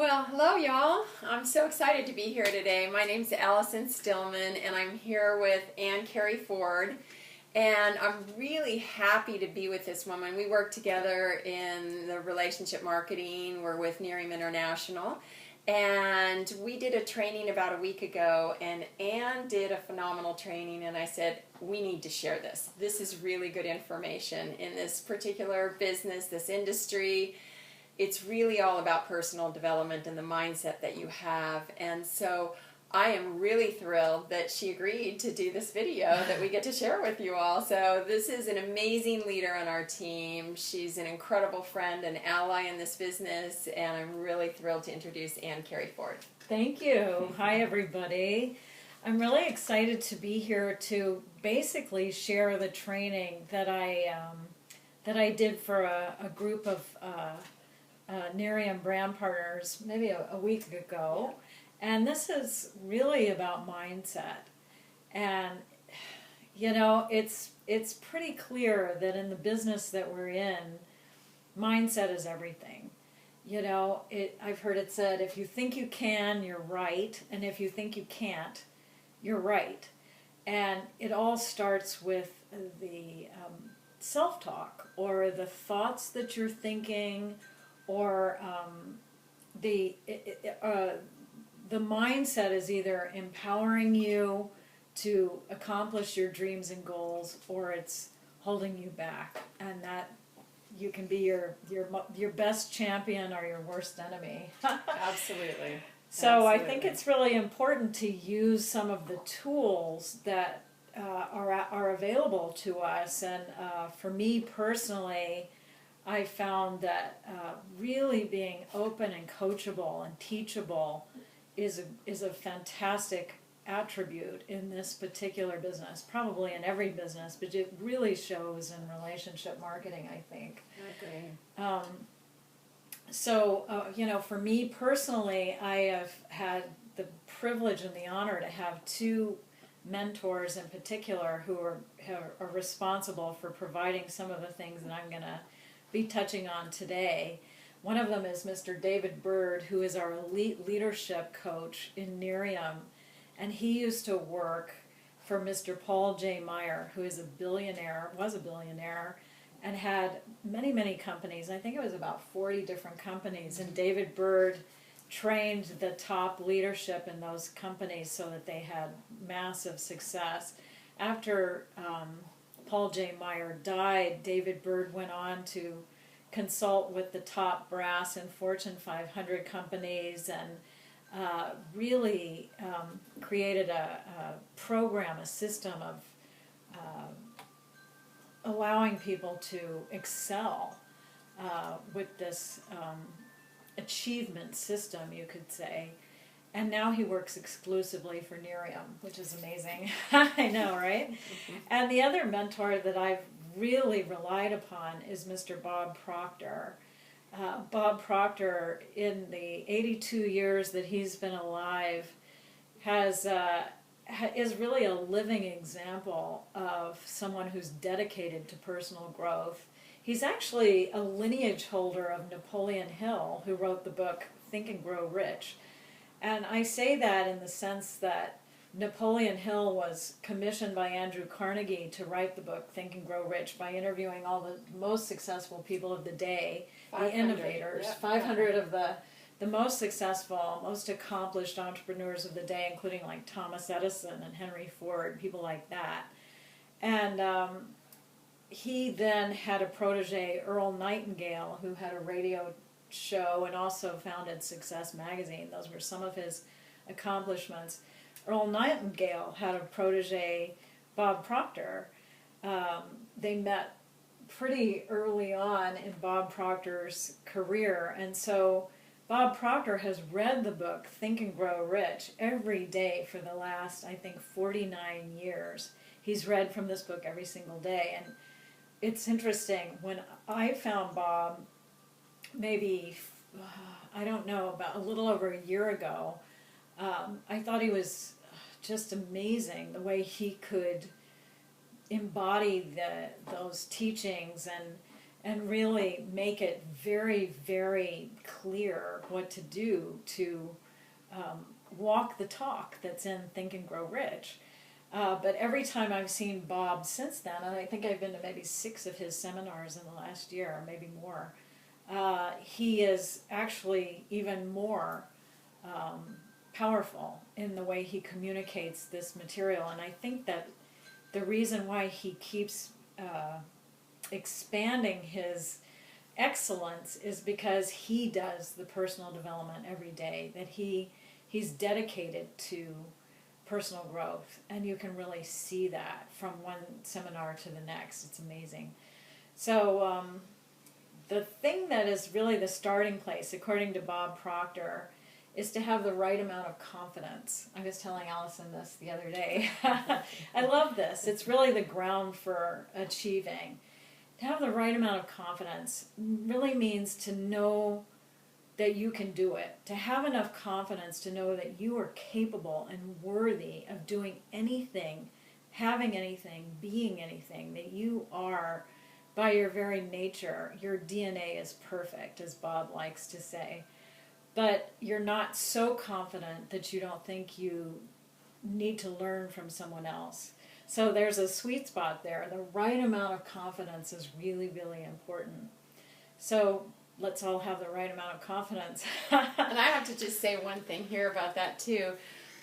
Well, hello y'all. I'm so excited to be here today. My name's Allison Stillman and I'm here with Ann Carey Ford. And I'm really happy to be with this woman. We work together in the relationship marketing. We're with Nearium International. And we did a training about a week ago, and Ann did a phenomenal training, and I said, we need to share this. This is really good information in this particular business, this industry. It's really all about personal development and the mindset that you have. And so I am really thrilled that she agreed to do this video that we get to share with you all. So this is an amazing leader on our team. She's an incredible friend and ally in this business, and I'm really thrilled to introduce Ann Carey Ford. Thank you. Hi, everybody. I'm really excited to be here to basically share the training that I did for a group of Nearium brand partners maybe a week ago. And this is really about mindset. And, you know, it's pretty clear that in the business that we're in, mindset is everything. You know, I've heard it said, if you think you can, you're right. And if you think you can't, you're right. And it all starts with the self-talk or the thoughts that you're thinking, or the mindset is either empowering you to accomplish your dreams and goals, or it's holding you back, and that you can be your best champion or your worst enemy. Absolutely. So I think it's really important to use some of the tools that are available to us, and for me personally, I found that really being open and coachable and teachable is a fantastic attribute in this particular business, probably in every business, but it really shows in relationship marketing, I think. I agree. You know, for me personally, I have had the privilege and the honor to have two mentors in particular who are responsible for providing some of the things that I'm going to be touching on today. One of them is Mr. David Bird, who is our elite leadership coach in Nearium, and he used to work for Mr. Paul J. Meyer, who is was a billionaire, and had many, many companies. I think it was about 40 different companies, and David Bird trained the top leadership in those companies so that they had massive success. After Paul J. Meyer died, David Bird went on to consult with the top brass in Fortune 500 companies, and really created a program, a system of allowing people to excel with this achievement system, you could say. And now he works exclusively for Nearium, which is amazing. I know, right? Mm-hmm. And the other mentor that I've really relied upon is Mr. Bob Proctor. Bob Proctor, in the 82 years that he's been alive, is really a living example of someone who's dedicated to personal growth. He's actually a lineage holder of Napoleon Hill, who wrote the book Think and Grow Rich. And I say that in the sense that Napoleon Hill was commissioned by Andrew Carnegie to write the book Think and Grow Rich by interviewing all the most successful people of the day, the innovators, 500 of the most successful, most accomplished entrepreneurs of the day, including like Thomas Edison and Henry Ford, people like that. And he then had a protege, Earl Nightingale, who had a radio show and also founded Success Magazine. Those were some of his accomplishments. Earl Nightingale had a protege, Bob Proctor. They met pretty early on in Bob Proctor's career, and so Bob Proctor has read the book Think and Grow Rich every day for the last, I think, 49 years. He's read from this book every single day, and it's interesting. When I found Bob, maybe, I don't know, about a little over a year ago, I thought he was just amazing, the way he could embody those teachings and really make it very, very clear what to do to walk the talk that's in Think and Grow Rich. But every time I've seen Bob since then, and I think I've been to maybe 6 of his seminars in the last year, or maybe more, he is actually even more powerful in the way he communicates this material. And I think that the reason why he keeps expanding his excellence is because he does the personal development every day, that he's dedicated to personal growth, and you can really see that from one seminar to the next. It's amazing. So the thing that is really the starting place, according to Bob Proctor, is to have the right amount of confidence. I was telling Allison this the other day. I love this. It's really the ground for achieving. To have the right amount of confidence really means to know that you can do it. To have enough confidence to know that you are capable and worthy of doing anything, having anything, being anything, that you are, by your very nature, your DNA is perfect, as Bob likes to say. But you're not so confident that you don't think you need to learn from someone else. So there's a sweet spot there. The right amount of confidence is really, really important. So let's all have the right amount of confidence. And I have to just say one thing here about that too.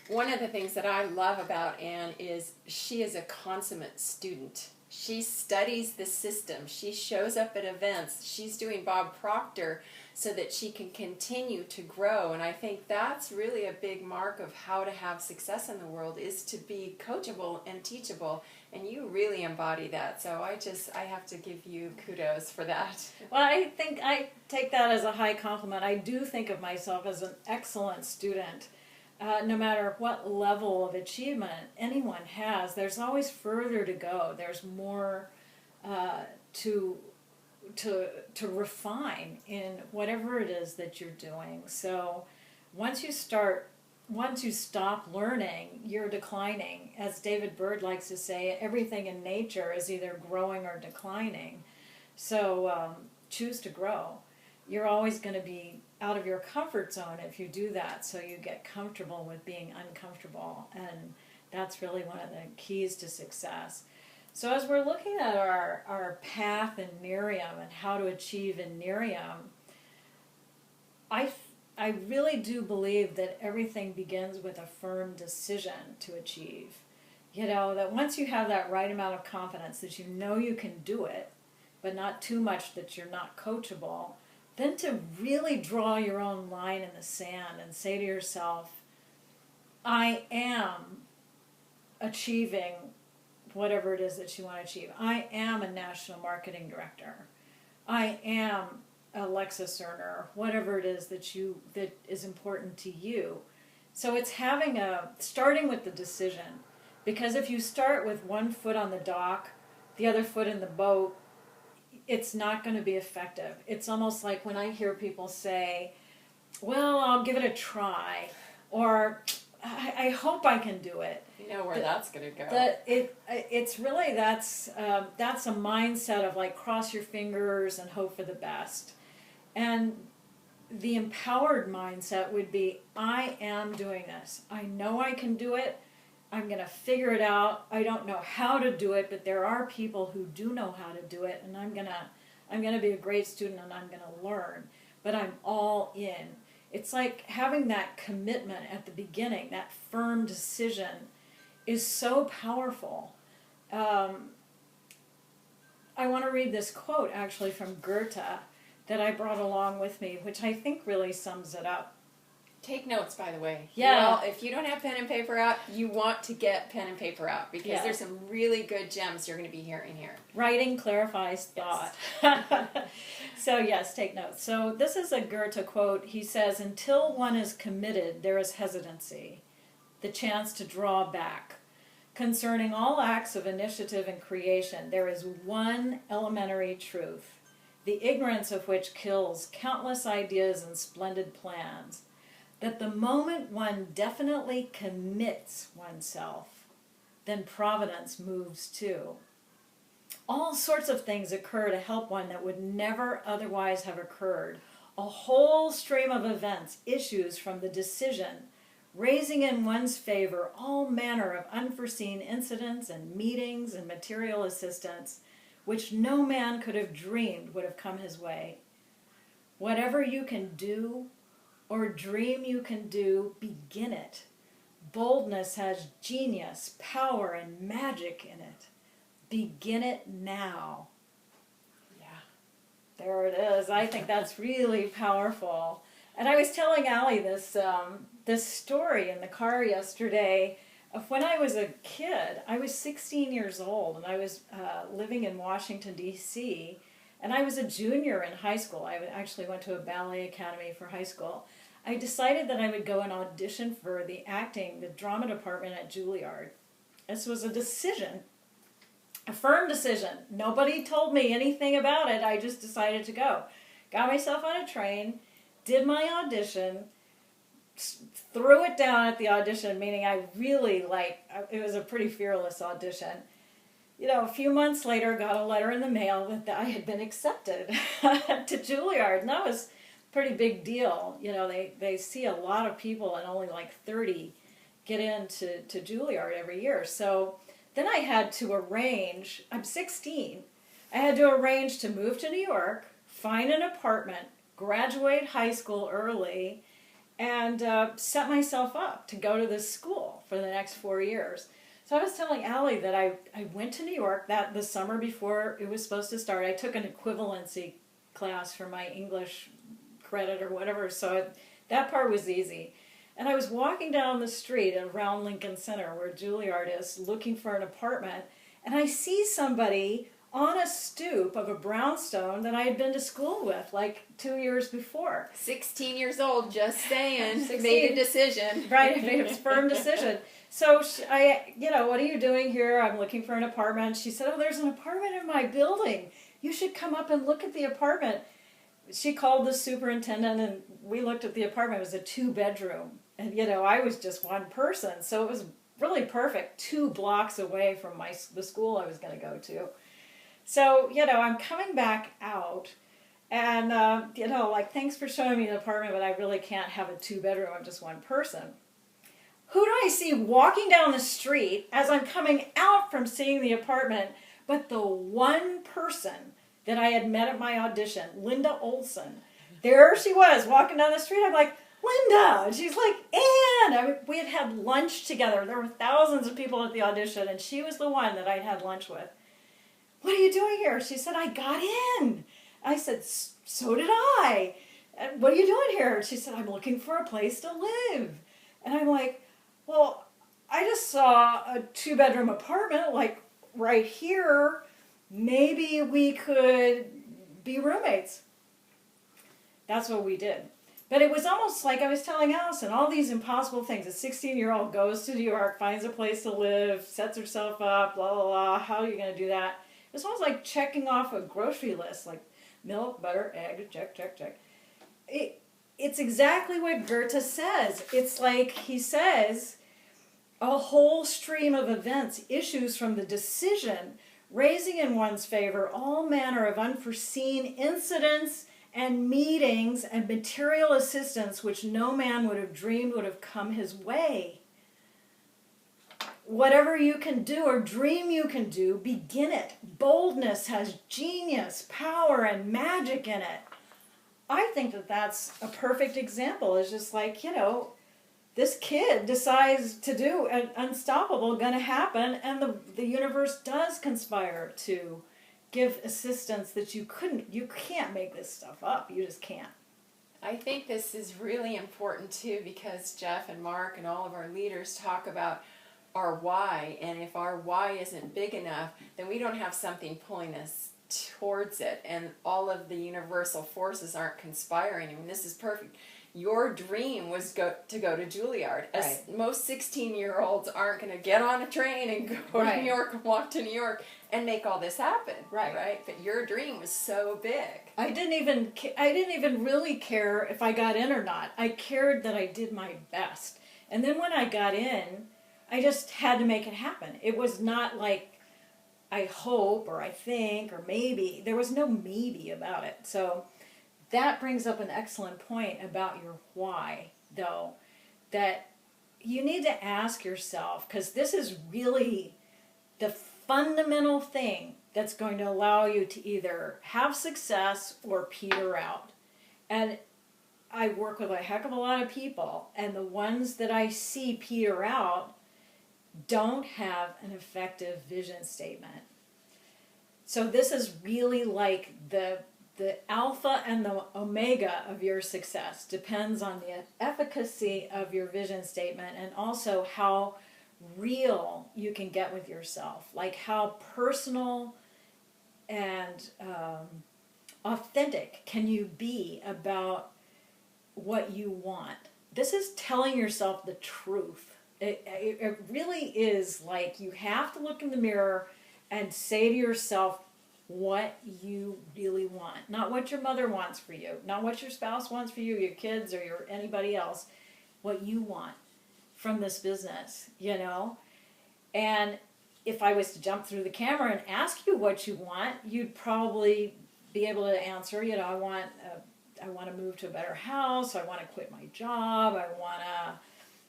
One of the things that I love about Anne is she is a consummate student. She studies the system. She shows up at events. She's doing Bob Proctor so that she can continue to grow. And I think that's really a big mark of how to have success in the world, is to be coachable and teachable. And you really embody that. So I have to give you kudos for that. Well, I think I take that as a high compliment. I do think of myself as an excellent student. No matter what level of achievement anyone has, there's always further to go. There's more to refine in whatever it is that you're doing. So once you stop learning, you're declining. As David Bird likes to say, everything in nature is either growing or declining. So choose to grow. You're always going to be out of your comfort zone if you do that, so you get comfortable with being uncomfortable, and that's really one of the keys to success. So as we're looking at our path in Miriam and how to achieve in Miriam, I really do believe that everything begins with a firm decision to achieve. You know, that once you have that right amount of confidence that you know you can do it, but not too much that you're not coachable, then to really draw your own line in the sand and say to yourself, I am achieving whatever it is that you want to achieve. I am a national marketing director. I am a Lexus earner, whatever it is that is important to you. So it's starting with the decision. Because if you start with one foot on the dock, the other foot in the boat, it's not going to be effective. It's almost like when I hear people say, well, I'll give it a try, or I hope I can do it. You know where that's going to go. It's really, that's a mindset of like cross your fingers and hope for the best. And the empowered mindset would be, I am doing this. I know I can do it. I'm going to figure it out. I don't know how to do it, but there are people who do know how to do it, and I'm going to be a great student, and I'm going to learn. But I'm all in. It's like having that commitment at the beginning, that firm decision is so powerful. I want to read this quote actually from Goethe that I brought along with me, which I think really sums it up. Take notes, by the way. Yeah. Well, if you don't have pen and paper out, you want to get pen and paper out, because there's some really good gems you're going to be hearing here. Writing clarifies thought. Yes. So yes, take notes. So this is a Goethe quote. He says, until one is committed, there is hesitancy, the chance to draw back. Concerning all acts of initiative and creation, there is one elementary truth, the ignorance of which kills countless ideas and splendid plans, that the moment one definitely commits oneself, then providence moves too. All sorts of things occur to help one that would never otherwise have occurred. A whole stream of events issues from the decision, raising in one's favor all manner of unforeseen incidents and meetings and material assistance, which no man could have dreamed would have come his way. Whatever you can do or dream you can do, begin it. Boldness has genius, power, and magic in it. Begin it now. Yeah. There it is. I think that's really powerful. And I was telling Allie this story in the car yesterday of when I was a kid. I was 16 years old, and I was living in Washington, D.C., and I was a junior in high school. I actually went to a ballet academy for high school. I decided that I would go and audition for the drama department at Juilliard. This was a decision, a firm decision. Nobody told me anything about it. I just decided to go. Got myself on a train, did my audition, threw it down at the audition, meaning I really it was a pretty fearless audition. A few months later, got a letter in the mail that I had been accepted to Juilliard, and that was a pretty big deal. They see a lot of people, and only 30 get into Juilliard every year. So then I had to arrange, I'm 16, I had to arrange to move to New York, find an apartment, graduate high school early, and set myself up to go to this school for the next 4 years. So I was telling Allie that I went to New York the summer before it was supposed to start. I took an equivalency class for my English credit or whatever, so that part was easy. And I was walking down the street around Lincoln Center, where Juilliard is, looking for an apartment, and I see somebody on a stoop of a brownstone that I had been to school with 2 years before. 16 years old, just saying. 16. Made a decision. Right, I made a firm decision. So what are you doing here? I'm looking for an apartment. She said, oh, there's an apartment in my building. You should come up and look at the apartment. She called the superintendent, and we looked at the apartment. It was a 2-bedroom. And, I was just one person. So it was really perfect, 2 blocks away from the school I was going to go to. So, I'm coming back out, and, thanks for showing me the apartment, but I really can't have a 2-bedroom. I'm just one person. Who do I see walking down the street as I'm coming out from seeing the apartment but the one person that I had met at my audition, Linda Olson. There she was walking down the street. I'm like, Linda! And she's like, Ann! We had lunch together. There were thousands of people at the audition, and she was the one that I'd had lunch with. What are you doing here? She said, I got in. I said, so did I. And what are you doing here? She said, I'm looking for a place to live. And I'm like, well, I just saw a 2-bedroom apartment, right here. Maybe we could be roommates. That's what we did. But it was almost like I was telling Allison, all these impossible things. A 16-year-old goes to New York, finds a place to live, sets herself up, blah, blah, blah. How are you going to do that? It's almost like checking off a grocery list, like milk, butter, egg, check, check, check. It's exactly what Goethe says. It's like he says, a whole stream of events issues from the decision, raising in one's favor all manner of unforeseen incidents and meetings and material assistance which no man would have dreamed would have come his way. Whatever you can do or dream you can do, begin it. Boldness has genius, power, and magic in it. I think that's a perfect example. It's just like, this kid decides to do an unstoppable, going to happen, and the universe does conspire to give assistance that you can't make this stuff up. You just can't. I think this is really important too, because Jeff and Mark and all of our leaders talk about our why, and if our why isn't big enough, then we don't have something pulling us towards it, and all of the universal forces aren't conspiring. I mean, this is perfect. Your dream was to go to Juilliard. Right. Most 16-year-olds aren't going to get on a train and go to New York and walk to New York and make all this happen. Right. But your dream was so big. I didn't even really care if I got in or not. I cared that I did my best. And then when I got in, I just had to make it happen. It was not like I hope, or I think, or maybe. There was no maybe about it. So that brings up an excellent point about your why, though, that you need to ask yourself, because this is really the fundamental thing that's going to allow you to either have success or peter out. And I work with a heck of a lot of people, and the ones that I see peter out don't have an effective vision statement. So this is really like the alpha and the omega of your success. Depends on the efficacy of your vision statement, and also how real you can get with yourself. Like how personal and authentic can you be about what you want. This is telling yourself the truth. It really is like you have to look in the mirror and say to yourself what you really want. Not what your mother wants for you, not what your spouse wants for you, your kids, or anybody else. What you want from this business, you know? And if I was to jump through the camera and ask you what you want, you'd probably be able to answer, you know, I want to move to a better house, I want to quit my job, I want to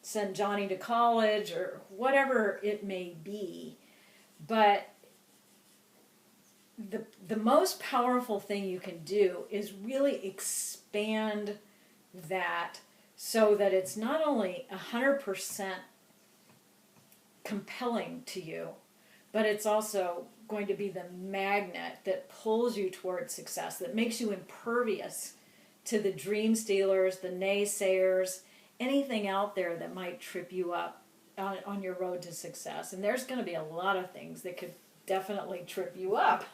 send Johnny to college, or whatever it may be. But the most powerful thing you can do is really expand that so that it's not only 100% compelling to you, but it's also going to be the magnet that pulls you towards success, that makes you impervious to the dream stealers, the naysayers, anything out there that might trip you up on your road to success. And there's going to be a lot of things that could definitely trip you up.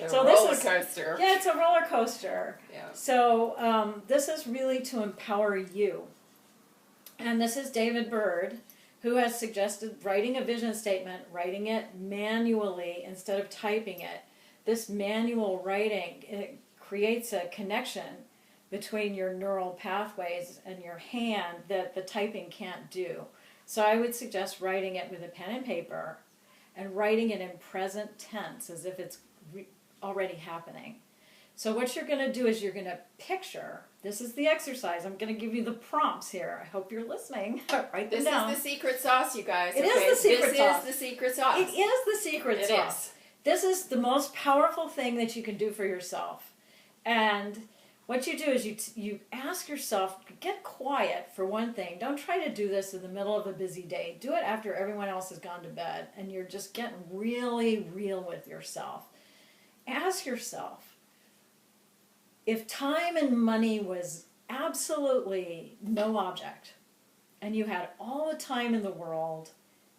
So roller coaster. Yeah, it's a roller coaster. Yeah. So this is really to empower you. And this is David Bird, who has suggested writing a vision statement, writing it manually instead of typing it. This manual writing, it creates a connection between your neural pathways and your hand that the typing can't do. So I would suggest writing it with a pen and paper, and writing it in present tense as if it's already happening. So what you're going to do is you're going to picture, this is the exercise, I'm going to give you the prompts here. I hope you're listening. Write them down. This is the secret sauce, you guys. It is the secret sauce. This is the secret sauce. It is the secret sauce. This is the most powerful thing that you can do for yourself. And what you do is you ask yourself, get quiet for one thing. Don't try to do this in the middle of a busy day. Do it after everyone else has gone to bed and you're just getting really real with yourself. Ask yourself, if time and money was absolutely no object, and you had all the time in the world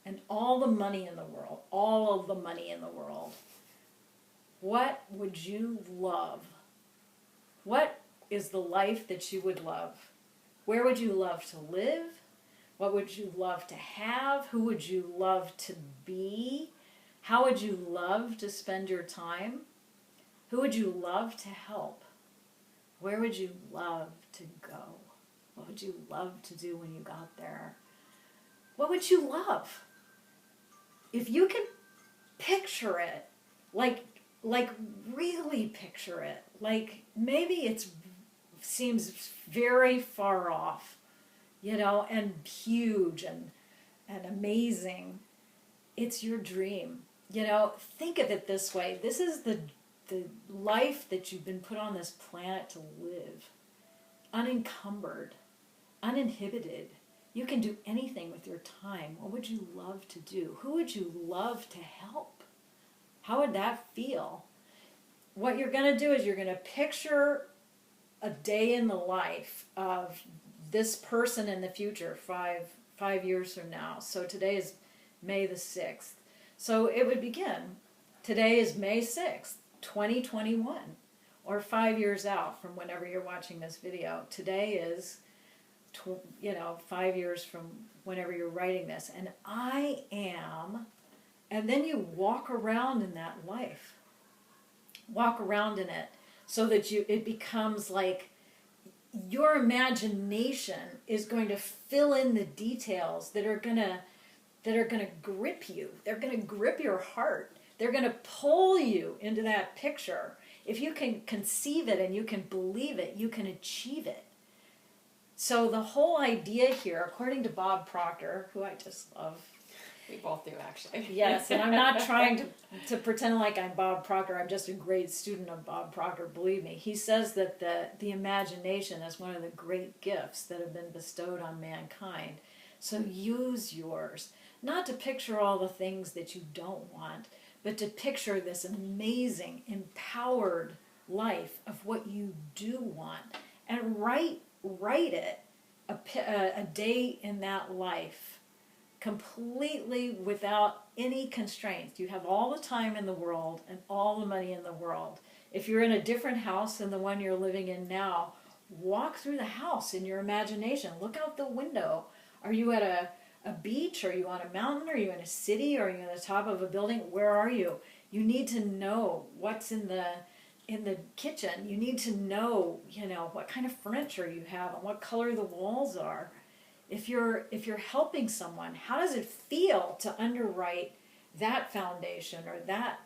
and all the money in the world, all of the money in the world, what would you love? What is the life that you would love? Where would you love to live? What would you love to have? Who would you love to be? How would you love to spend your time? Who would you love to help? Where would you love to go? What would you love to do when you got there? What would you love? If you could picture it, like really picture it, like maybe it seems very far off, you know, and huge and amazing. It's your dream. You know, think of it this way. This is the life that you've been put on this planet to live. Unencumbered, uninhibited. You can do anything with your time. What would you love to do? Who would you love to help? How would that feel? What you're going to do is you're going to picture a day in the life of this person in the future, five years from now. So today is May the 6th. So it would begin. Today is May 6th, 2021, or 5 years out from whenever you're watching this video. Today is, 5 years from whenever you're writing this. And I am, and then you walk around in that life. Walk around in it so that it becomes like your imagination is going to fill in the details that are going to grip you. They're going to grip your heart. They're going to pull you into that picture. If you can conceive it and you can believe it, you can achieve it. So the whole idea here, according to Bob Proctor, who I just love. We both do, actually. Yes, and I'm not trying to pretend like I'm Bob Proctor. I'm just a great student of Bob Proctor, believe me. He says that the imagination is one of the great gifts that have been bestowed on mankind. So use yours. Not to picture all the things that you don't want, but to picture this amazing, empowered life of what you do want. And write it, a day in that life, completely without any constraints. You have all the time in the world and all the money in the world. If you're in a different house than the one you're living in now, walk through the house in your imagination. Look out the window. Are you at a beach? Are you on a mountain? Are you in a city? Are you on the top of a building? Where are you? You need to know what's in the kitchen. You need to know, what kind of furniture you have and what color the walls are. If you're helping someone, how does it feel to underwrite that foundation or that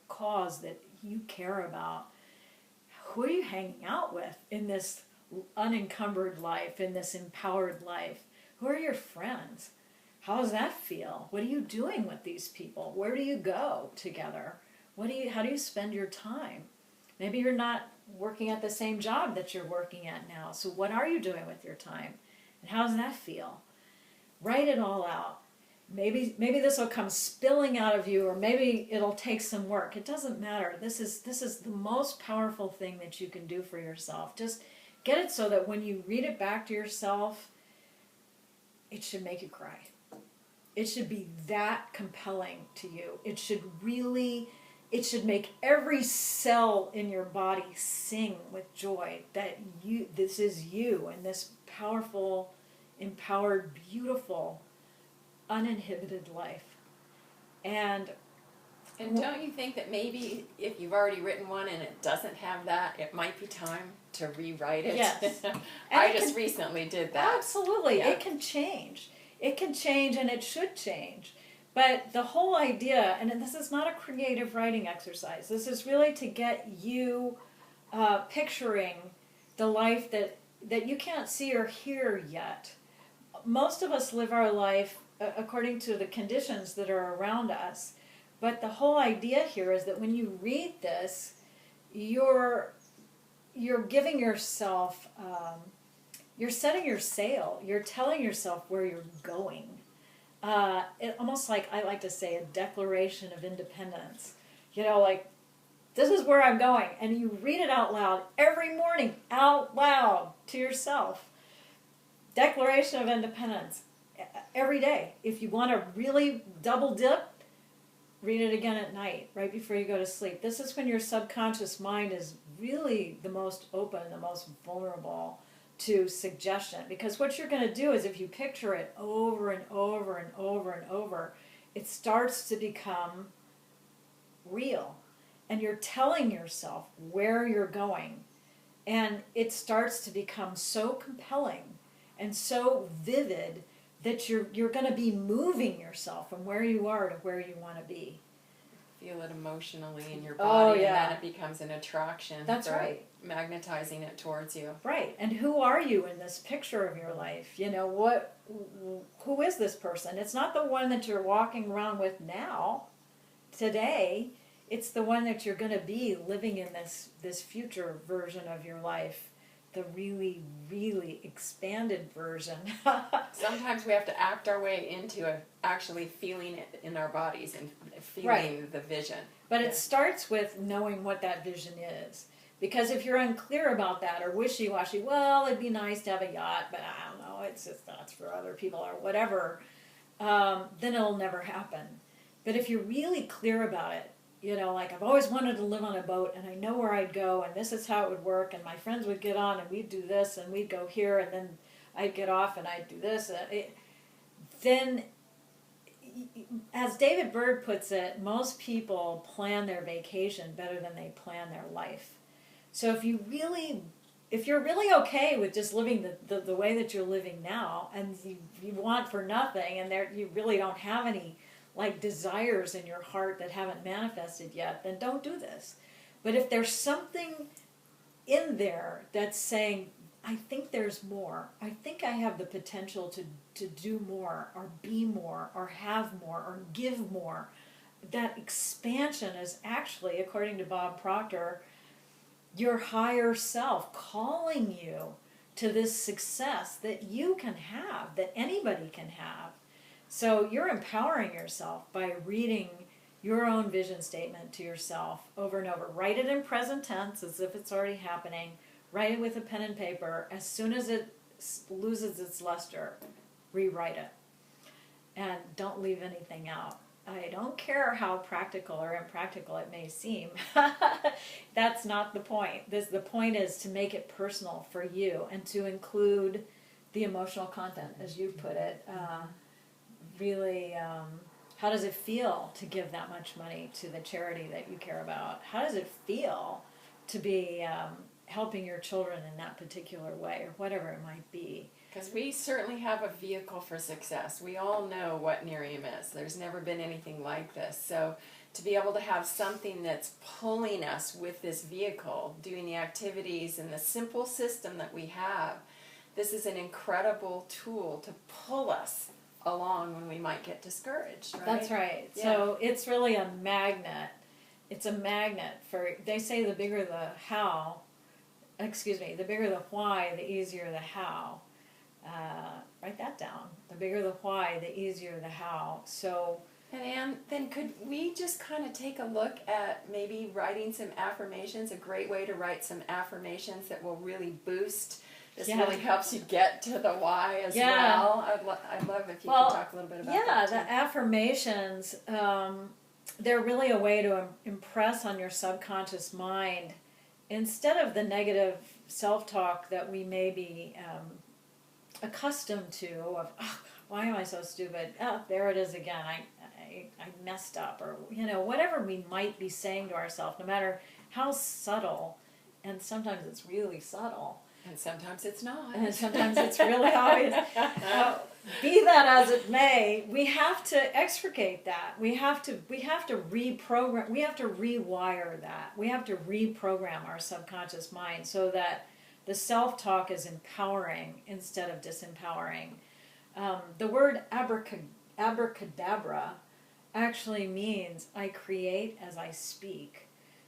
cause that you care about? Who are you hanging out with in this unencumbered life, in this empowered life? Who are your friends? How does that feel? What are you doing with these people? Where do you go together? How do you spend your time? Maybe you're not working at the same job that you're working at now. So what are you doing with your time? And how does that feel? Write it all out. Maybe this will come spilling out of you, or maybe it'll take some work. It doesn't matter. This is the most powerful thing that you can do for yourself. Just get it so that when you read it back to yourself, it should make you cry. It should be that compelling to you. It should make every cell in your body sing with joy that this is you and this powerful, empowered, beautiful, uninhibited life. And don't you think that maybe if you've already written one and it doesn't have that, it might be time to rewrite it? Yes. I just recently did that. Absolutely. Yeah. It can change. It can change, and it should change. But the whole idea, and this is not a creative writing exercise, this is really to get you picturing the life that you can't see or hear yet. Most of us live our life according to the conditions that are around us. But the whole idea here is that when you read this, you're giving yourself, you're setting your sail. You're telling yourself where you're going. Almost like, I like to say, a declaration of independence. Like, this is where I'm going. And you read it out loud every morning, out loud to yourself. Declaration of Independence. Every day. If you want to really double dip, read it again at night, right before you go to sleep. This is when your subconscious mind is really the most open, the most vulnerable to suggestion. Because what you're going to do is, if you picture it over and over and over and over, it starts to become real. And you're telling yourself where you're going. And it starts to become so compelling and so vivid that you're going to be moving yourself from where you are to where you want to be. Feel it emotionally in your body, yeah. And then it becomes an attraction. That's right. Magnetizing it towards you. Right. And who are you in this picture of your life? Who is this person? It's not the one that you're walking around with now, today. It's the one that you're going to be living in this future version of your life. The really, really expanded version. Sometimes we have to act our way into actually feeling it in our bodies and feeling the vision. But it starts with knowing what that vision is. Because if you're unclear about that or wishy-washy, well, it'd be nice to have a yacht, but I don't know, it's just that's for other people or whatever, then it'll never happen. But if you're really clear about it, like, I've always wanted to live on a boat, and I know where I'd go, and this is how it would work, and my friends would get on, and we'd do this, and we'd go here, and then I'd get off, and I'd do this. Then, as David Bird puts it, most people plan their vacation better than they plan their life. So if you're really okay with just living the way that you're living now, and you want for nothing, and you really don't have any like desires in your heart that haven't manifested yet, then don't do this. But if there's something in there that's saying, I think there's more, I think I have the potential to do more, or be more, or have more, or give more, that expansion is actually, according to Bob Proctor, your higher self calling you to this success that you can have, that anybody can have. So you're empowering yourself by reading your own vision statement to yourself over and over. Write it in present tense as if it's already happening. Write it with a pen and paper. As soon as it loses its luster, rewrite it. And don't leave anything out. I don't care how practical or impractical it may seem. That's not the point. The point is to make it personal for you and to include the emotional content, as you put it. Really, how does it feel to give that much money to the charity that you care about? How does it feel to be helping your children in that particular way, or whatever it might be? Because we certainly have a vehicle for success. We all know what Nerium is. There's never been anything like this. So to be able to have something that's pulling us with this vehicle, doing the activities and the simple system that we have, this is an incredible tool to pull us along when we might get discouraged, right? That's right. Yeah. So it's really a magnet. It's a magnet for, they say the bigger the how, the bigger the why, the easier the how. Write that down. The bigger the why, the easier the how. So, and Anne, then could we just kind of take a look at maybe writing some affirmations, a great way to write some affirmations that will really boost. This really helps you get to the why as well. I'd love if you could talk a little bit about that. Yeah, the affirmations, they're really a way to impress on your subconscious mind, instead of the negative self-talk that we may be accustomed to, of, oh, why am I so stupid? Oh, there it is again. I messed up, or whatever we might be saying to ourselves, no matter how subtle, and sometimes it's really subtle. And sometimes it's not. And sometimes it's really obvious. Be that as it may, we have to extricate that. We have to reprogram. We have to rewire that. We have to reprogram our subconscious mind so that the self-talk is empowering instead of disempowering. The word abracadabra actually means I create as I speak,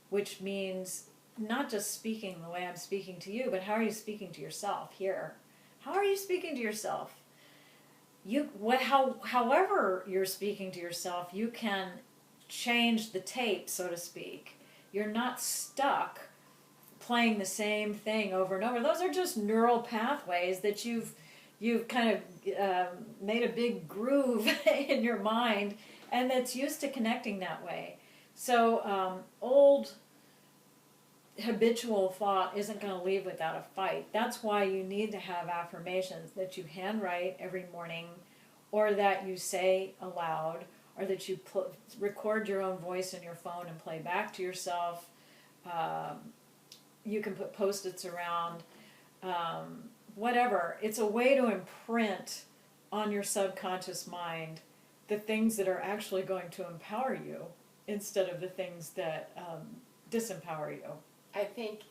which means not just speaking the way I'm speaking to you, but how are you speaking to yourself here? How are you speaking to yourself? However you're speaking to yourself, you can change the tape, so to speak. You're not stuck playing the same thing over and over. Those are just neural pathways that you've kind of made a big groove in your mind, and that's used to connecting that way. So old habitual thought isn't going to leave without a fight. That's why you need to have affirmations that you handwrite every morning, or that you say aloud, or that you record your own voice in your phone and play back to yourself. You can put Post-its around, whatever. It's a way to imprint on your subconscious mind the things that are actually going to empower you instead of the things that disempower you. I think,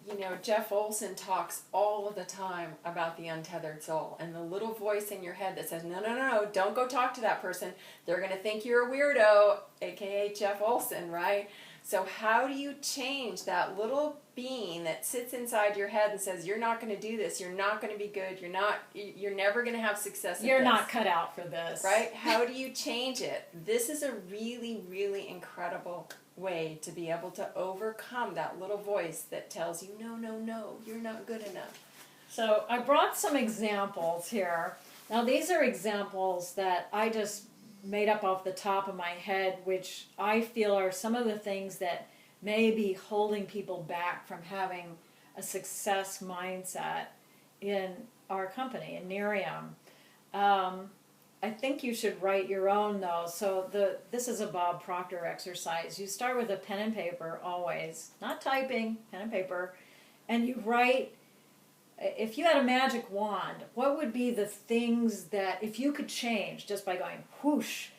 Jeff Olson talks all of the time about the untethered soul and the little voice in your head that says, no, don't go talk to that person. They're going to think you're a weirdo, aka Jeff Olson, right? So how do you change that little being that sits inside your head and says, you're not going to do this, you're not going to be good, you're never going to have success at You're this. not cut out for this. Right? How do you change it? This is a really, really incredible way to be able to overcome that little voice that tells you, no, you're not good enough. So I brought some examples here. Now these are examples that I just made up off the top of my head, which I feel are some of the things that may be holding people back from having a success mindset in our company, in Nerium. I think you should write your own, though. So this is a Bob Proctor exercise. You start with a pen and paper, always. Not typing, pen and paper. And you write, if you had a magic wand, what would be the things that, if you could change just by going whoosh,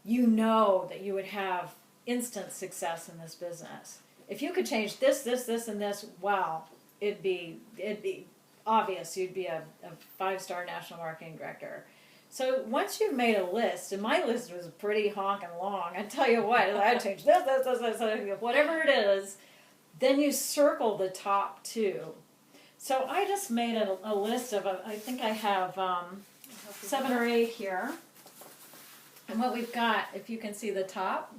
you know that you would have instant success in this business. If you could change this, this, this, and this, wow, it'd be obvious you'd be a 5-star national marketing director. So once you've made a list, and my list was pretty honking long, I tell you what, I had to change this, whatever it is, then you circle the top 2. So I just made a list of, I think I have 7 or 8 here. And what we've got, if you can see the top,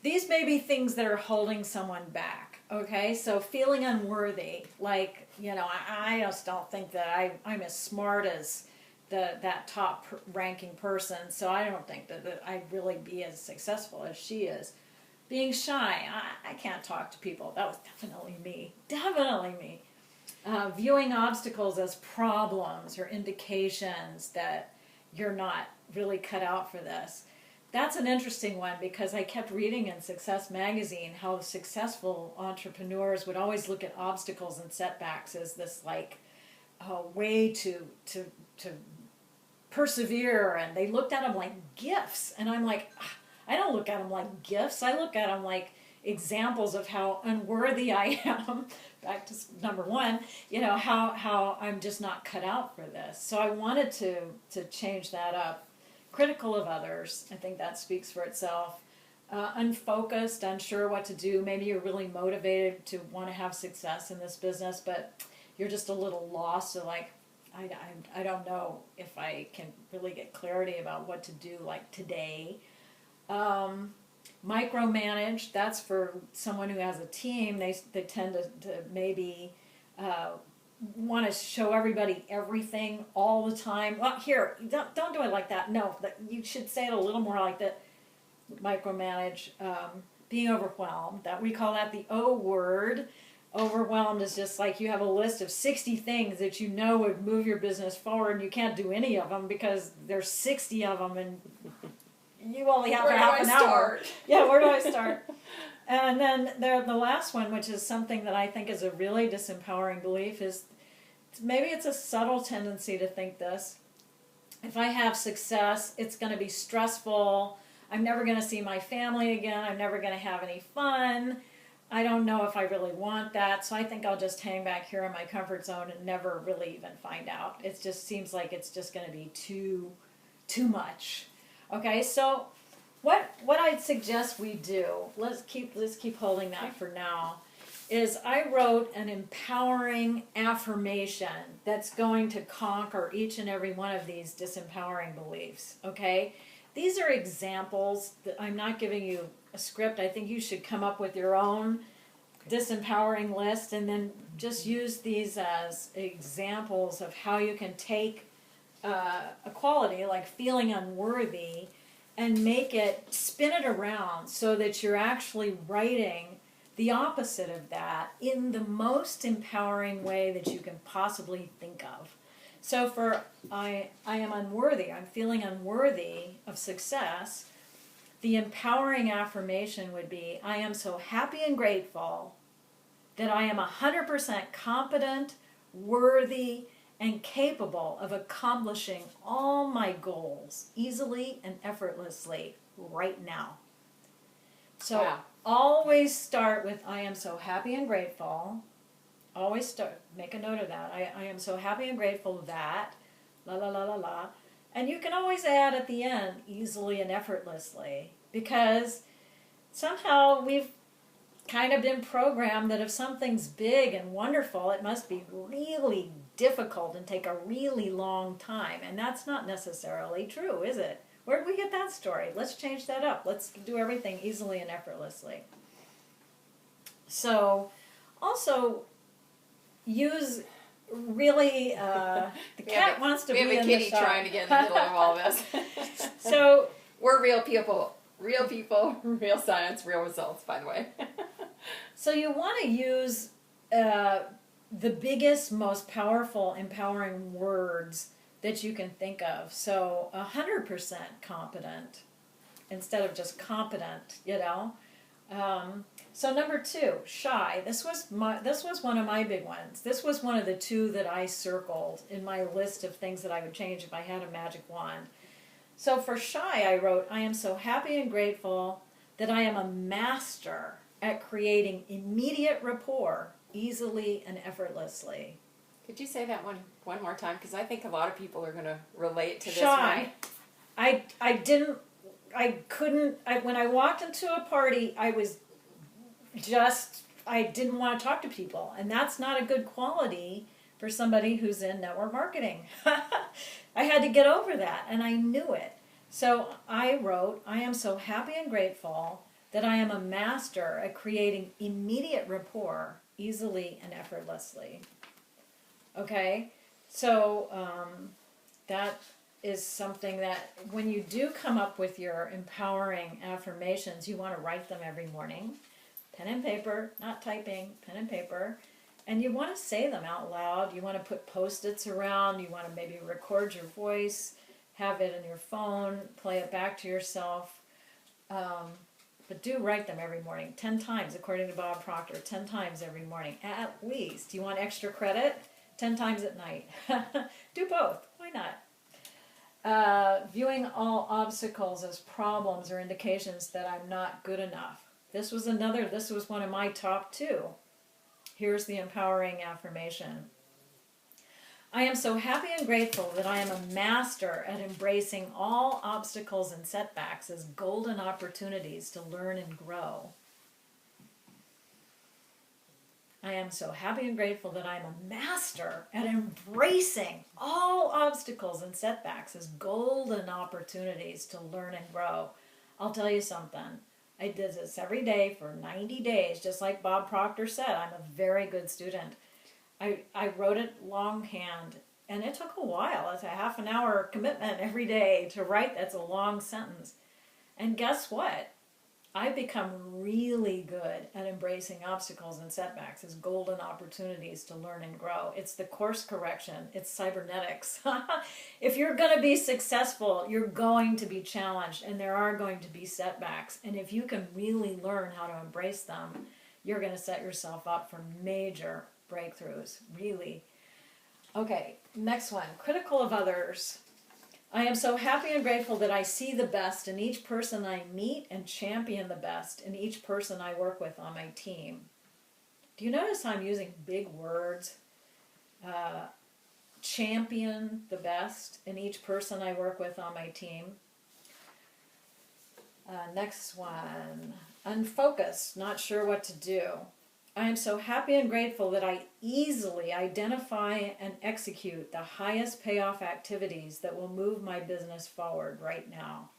these may be things that are holding someone back, okay? So feeling unworthy, like, you know, I just don't think that I'm as smart as that top ranking person, so I don't think that I'd really be as successful as she is. Being shy, I can't talk to people. That was definitely me. Definitely me. Viewing obstacles as problems or indications that you're not really cut out for this. That's an interesting one because I kept reading in Success Magazine how successful entrepreneurs would always look at obstacles and setbacks as this like way to persevere, and they looked at them like gifts. And I'm like, I don't look at them like gifts. I look at them like examples of how unworthy I am. Back to number 1, you know, how I'm just not cut out for this. So I wanted to change that up. Critical of others, I think that speaks for itself. Unfocused, unsure what to do. Maybe you're really motivated to want to have success in this business, but you're just a little lost. So like, I don't know if I can really get clarity about what to do like today. Micromanage, that's for someone who has a team. They tend to maybe want to show everybody everything all the time. Well, here, don't do it like that. No, you should say it a little more like that. Micromanage, being overwhelmed. That we call that the O word. Overwhelmed is just like you have a list of 60 things that you know would move your business forward, and you can't do any of them because there's 60 of them, and you only have half an hour. Yeah, where do I start? And then the last one, which is something that I think is a really disempowering belief, is maybe it's a subtle tendency to think this. If I have success, it's going to be stressful. I'm never going to see my family again. I'm never going to have any fun. I don't know if I really want that, so I think I'll just hang back here in my comfort zone and never really even find out. It just seems like it's just going to be too much. Okay, so what I'd suggest we do, let's keep holding that for now, is I wrote an empowering affirmation that's going to conquer each and every one of these disempowering beliefs, okay? These are examples. I'm not giving you a script. I think you should come up with your own disempowering list and then just use these as examples of how you can take a quality like feeling unworthy and spin it around so that you're actually writing the opposite of that in the most empowering way that you can possibly think of. So for I am unworthy, I'm feeling unworthy of success, the empowering affirmation would be, I am so happy and grateful that I am 100% competent, worthy, and capable of accomplishing all my goals easily and effortlessly right now. So wow. Always start with, I am so happy and grateful. Always start, make a note of that. I am so happy and grateful that, la la la la la. And you can always add at the end, easily and effortlessly, because somehow we've kind of been programmed that if something's big and wonderful, it must be really difficult and take a really long time. And that's not necessarily true, is it? Where did we get that story? Let's change that up. Let's do everything easily and effortlessly. So, also, use really, the cat wants to be in the shot. We have a kitty trying to get in the middle of all this. So, we're real people, real science, real results, by the way. So you want to use the biggest, most powerful, empowering words that you can think of. So 100% competent instead of just competent, you know. So number 2, shy. This was one of my big ones. This was one of the 2 that I circled in my list of things that I would change if I had a magic wand. So for shy, I wrote, I am so happy and grateful that I am a master at creating immediate rapport easily and effortlessly. Could you say that one more time? Because I think a lot of people are going to relate to this Shy. one. When I walked into a party, I didn't want to talk to people. And that's not a good quality for somebody who's in network marketing. I had to get over that, and I knew it. So I wrote, I am so happy and grateful that I am a master at creating immediate rapport easily and effortlessly. Okay? So that is something that when you do come up with your empowering affirmations, you want to write them every morning. Pen and paper, not typing, pen and paper. And you want to say them out loud. You want to put Post-its around. You want to maybe record your voice, have it in your phone, play it back to yourself. But do write them every morning, 10 times, according to Bob Proctor, 10 times every morning, at least. You want extra credit? 10 times at night. Do both. Why not? Viewing all obstacles as problems or indications that I'm not good enough. This was one of my top 2. Here's the empowering affirmation. I am so happy and grateful that I am a master at embracing all obstacles and setbacks as golden opportunities to learn and grow. I am so happy and grateful that I am a master at embracing all obstacles and setbacks as golden opportunities to learn and grow. I'll tell you something. I did this every day for 90 days, just like Bob Proctor said. I'm a very good student. I wrote it longhand, and it took a while. It's a half an hour commitment every day to write. That's a long sentence. And guess what? I've become really good at embracing obstacles and setbacks as golden opportunities to learn and grow. It's the course correction. It's cybernetics. If you're going to be successful, you're going to be challenged, and there are going to be setbacks. And if you can really learn how to embrace them, you're going to set yourself up for major breakthroughs, really. Okay, next one. Critical of others. I am so happy and grateful that I see the best in each person I meet and champion the best in each person I work with on my team. Do you notice I'm using big words? Champion the best in each person I work with on my team. Next one. Unfocused, not sure what to do. I am so happy and grateful that I easily identify and execute the highest payoff activities that will move my business forward right now.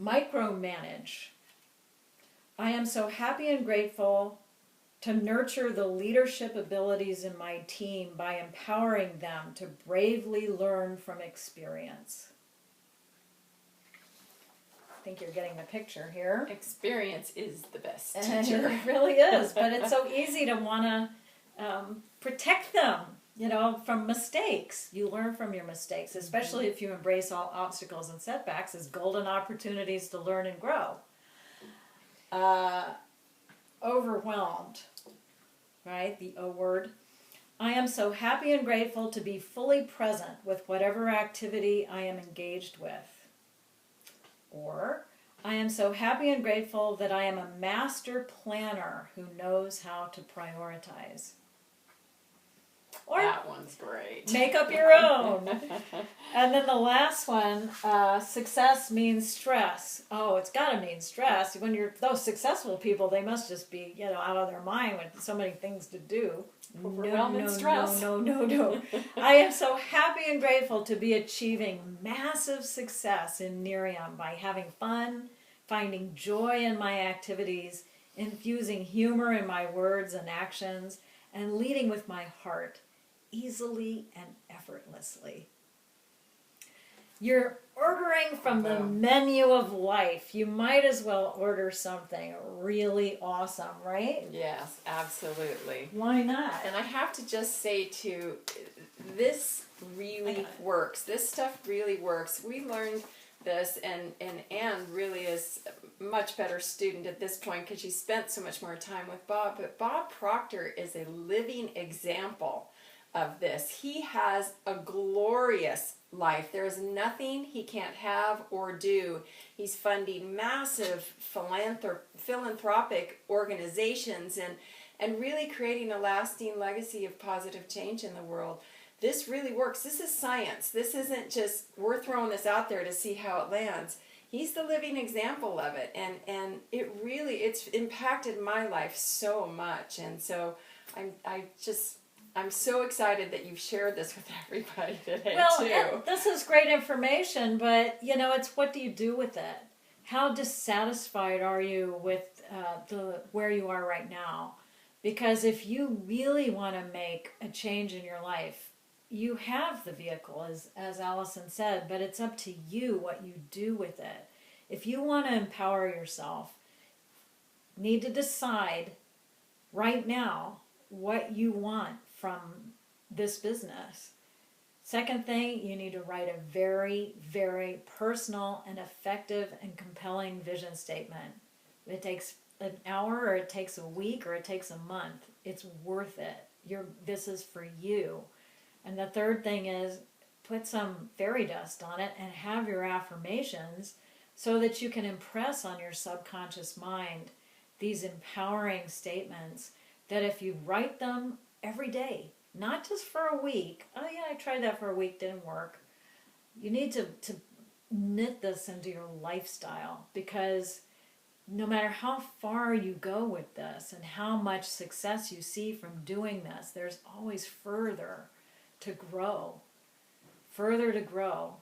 Micromanage. I am so happy and grateful to nurture the leadership abilities in my team by empowering them to bravely learn from experience. I think you're getting the picture here. Experience is the best And teacher. it really is, but it's so easy to want to protect them, from mistakes. You learn from your mistakes, especially if you embrace all obstacles and setbacks as golden opportunities to learn and grow. Overwhelmed, right? The O word. I am so happy and grateful to be fully present with whatever activity I am engaged with. Or, I am so happy and grateful that I am a master planner who knows how to prioritize. Or that one's great. make up your own. And then the last one, success means stress. Oh, it's got to mean stress. When you're those successful people, they must just be, out of their mind with so many things to do. Overwhelming stress. No. I am so happy and grateful to be achieving massive success in Nerium by having fun, finding joy in my activities, infusing humor in my words and actions, and leading with my heart, easily and effortlessly. You're ordering from the menu of life. You might as well order something really awesome, right? Yes, absolutely. Why not? And I have to just say too, this really works. This stuff really works. We learned this, and Anne really is a much better student at this point because she spent so much more time with Bob. But Bob Proctor is a living example of this. He has a glorious life. There is nothing he can't have or do. He's funding massive philanthropic organizations and really creating a lasting legacy of positive change in the world. This really works. This is science. This isn't just we're throwing this out there to see how it lands. He's the living example of it, and it's impacted my life so much. And so I'm so excited that you've shared this with everybody today, too. This is great information, but it's what do you do with it? How dissatisfied are you with where you are right now? Because if you really want to make a change in your life, you have the vehicle, as Allison said, but it's up to you what you do with it. If you want to empower yourself, you need to decide right now what you want from this business. Second thing, you need to write a very, very personal and effective and compelling vision statement. It takes an hour, or it takes a week, or it takes a month. It's worth it. This is for you. And the third thing is put some fairy dust on it and have your affirmations so that you can impress on your subconscious mind these empowering statements that if you write them every day, not just for a week, oh yeah, I tried that for a week, didn't work. You need to knit this into your lifestyle, because no matter how far you go with this and how much success you see from doing this, there's always further to grow.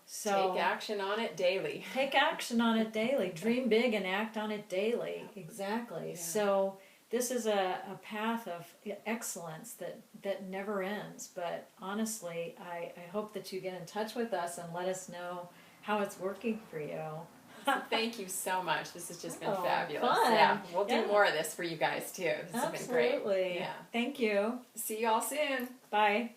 So take action on it daily. Take action on it daily. Dream big and act on it daily. Exactly. Yeah. So this is a path of excellence that never ends. But honestly, I hope that you get in touch with us and let us know how it's working for you. Thank you so much. This has just been fabulous. Fun. Yeah, we'll do more of this for you guys too. This has been great. Absolutely. Yeah. Thank you. See you all soon. Bye.